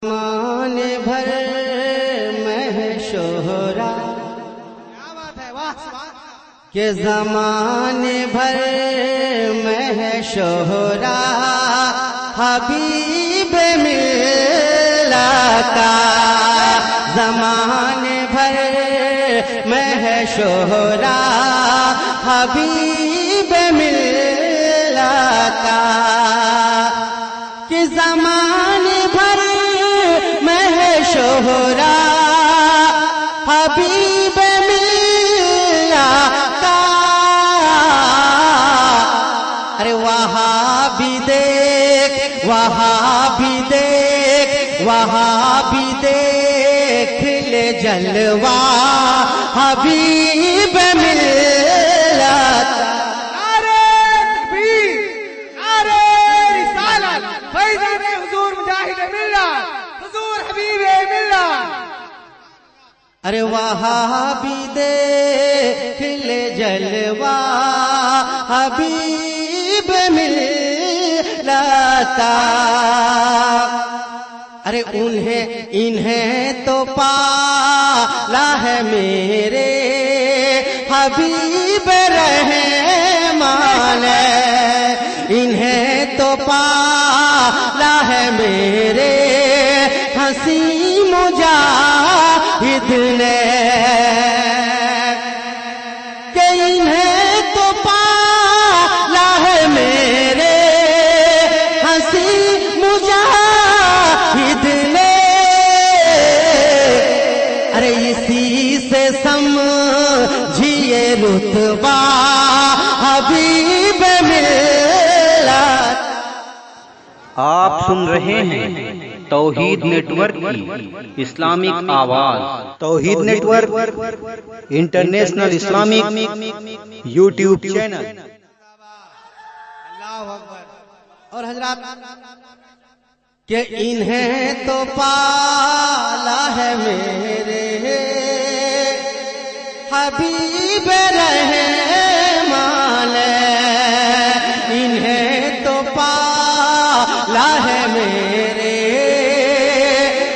زمانے بھر میں شہرا کہ زمانے بھر میں شہرا حبیب ملا کا زمانے بھر میں شہرا حبیب ملا کا کہ زمانے بھر میں شہرا حبیب ملا کا ارے وہاں بھی دیکھ وہاں بھی دیکھ وہاں بھی دیکھ لے جلوہ حبیب ملا کا ارے وہاں بھی دیکھ لے جلوہ حبیب ملا تا ارے انہیں تو پالا ہے میرے حبیب رحمان انہیں تو پالا ہے میرے حسین مجاہد نے کہ انہیں تو پالا ہے میرے حسین مجاہد نے ارے اسی سے سمجھیے رتبہ حبیب ملا آپ سن رہے ہیں توحید نیٹ ورک کی اسلامک آواز Tauheed network international Islamic YouTube channel اللہ اکبر اور حضرات کہ انہیں تو پالا ہے میرے حبیب رحمان انہیں تو پالا ہے میرے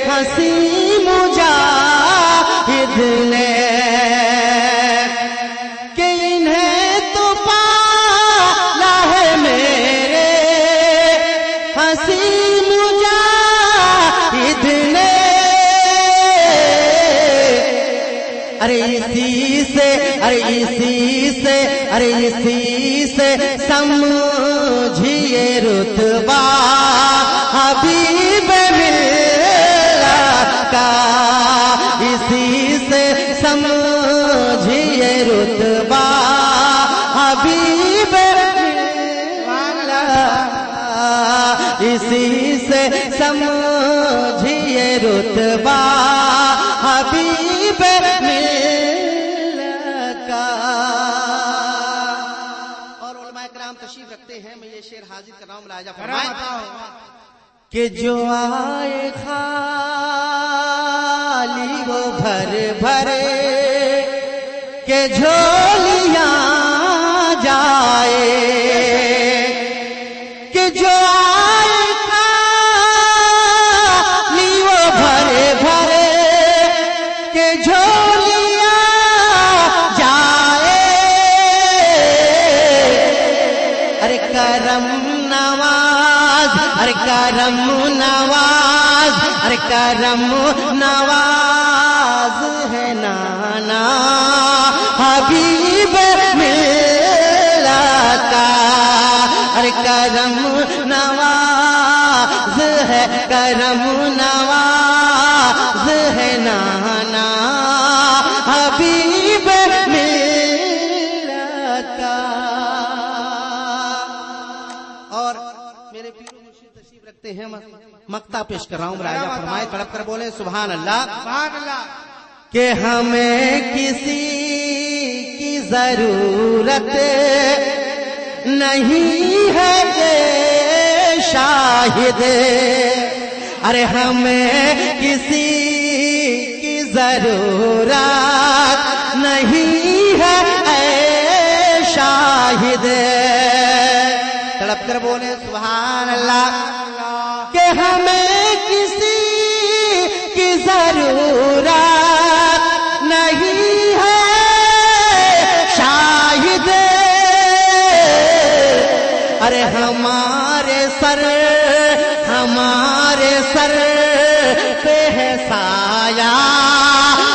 حسین مجاہد نے کہ انہیں تو پالا ہے میرے حسین مجاہد نے ارے اسی سے سمجھیے رتبہ حبیب ملا کا اسی سے سمجھیے رتبہ حبیب ملا اسی سے سمجھیے رتبہ حبیب ملا کا اور علماء کرام تشریف رکھتے ہیں میں یہ شعر حاضر کر رہا ہوں ملاحظہ فرمائیں کہ جو آئے خالی وہ بھر بھرے کہ جھولیاں جائے کہ جو آئے خالی وہ بھر بھرے کہ جھولیاں جائے ارے کرم نواز ارے کرم نواز ارے کرم نواز ہے نانا حبیب ملا کا ارے کرم نواز ہے کرم نواز ہے نانا حبیب ملا کا اور میرے پیرو مرشد تشریف رکھتے ہیں مقطع پیش کر رہا ہوں راجہ فرمائے تڑپ کر بولے سبحان اللہ کہ ہمیں کسی کی ضرورت نہیں ہے شاہد ارے ہمیں کسی کی ضرورت نہیں ہے شاہد تڑپ کر بولے سبحان اللہ کہ ہمیں کسی ضرورت نہیں ہے شاید ارے ہمارے سر پہ ہے سایہ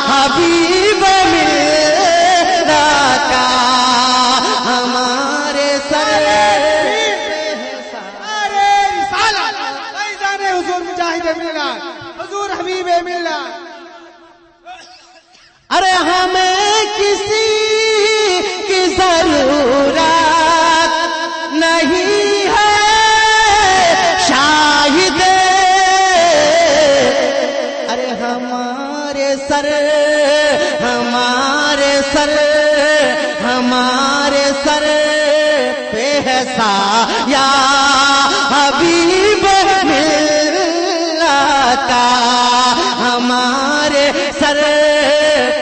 حبیب ملت کا ہمارے سر پہ ہے سایہ رسالت فیضان حضور مجاہد ملت حضور حبیب ملت ارے ہمیں کسی کی ضرورت نہیں ہے شاہد ارے ہمارے سر پہ ہے سایہ حبیب ملت کا ہمارے سر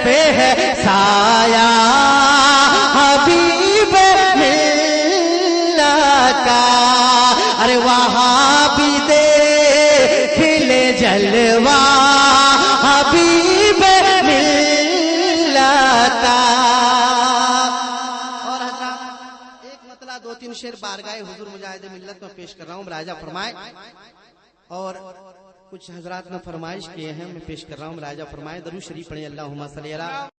پہ ہے سایہ حبیب ملت کا ارے وہاں بھی دیکھ لے جلوہ حبیب ملت کا اور حضرات ایک مطلع دو تین شعر بارگاہ حضور مجاہد ملت میں پیش کر رہا ہوں راجہ فرمائے اور کچھ حضرات نے فرمائش کیے ہیں میں پیش کر رہا ہوں راجہ فرمائے درود شریف پڑھیں اللہم صلی علی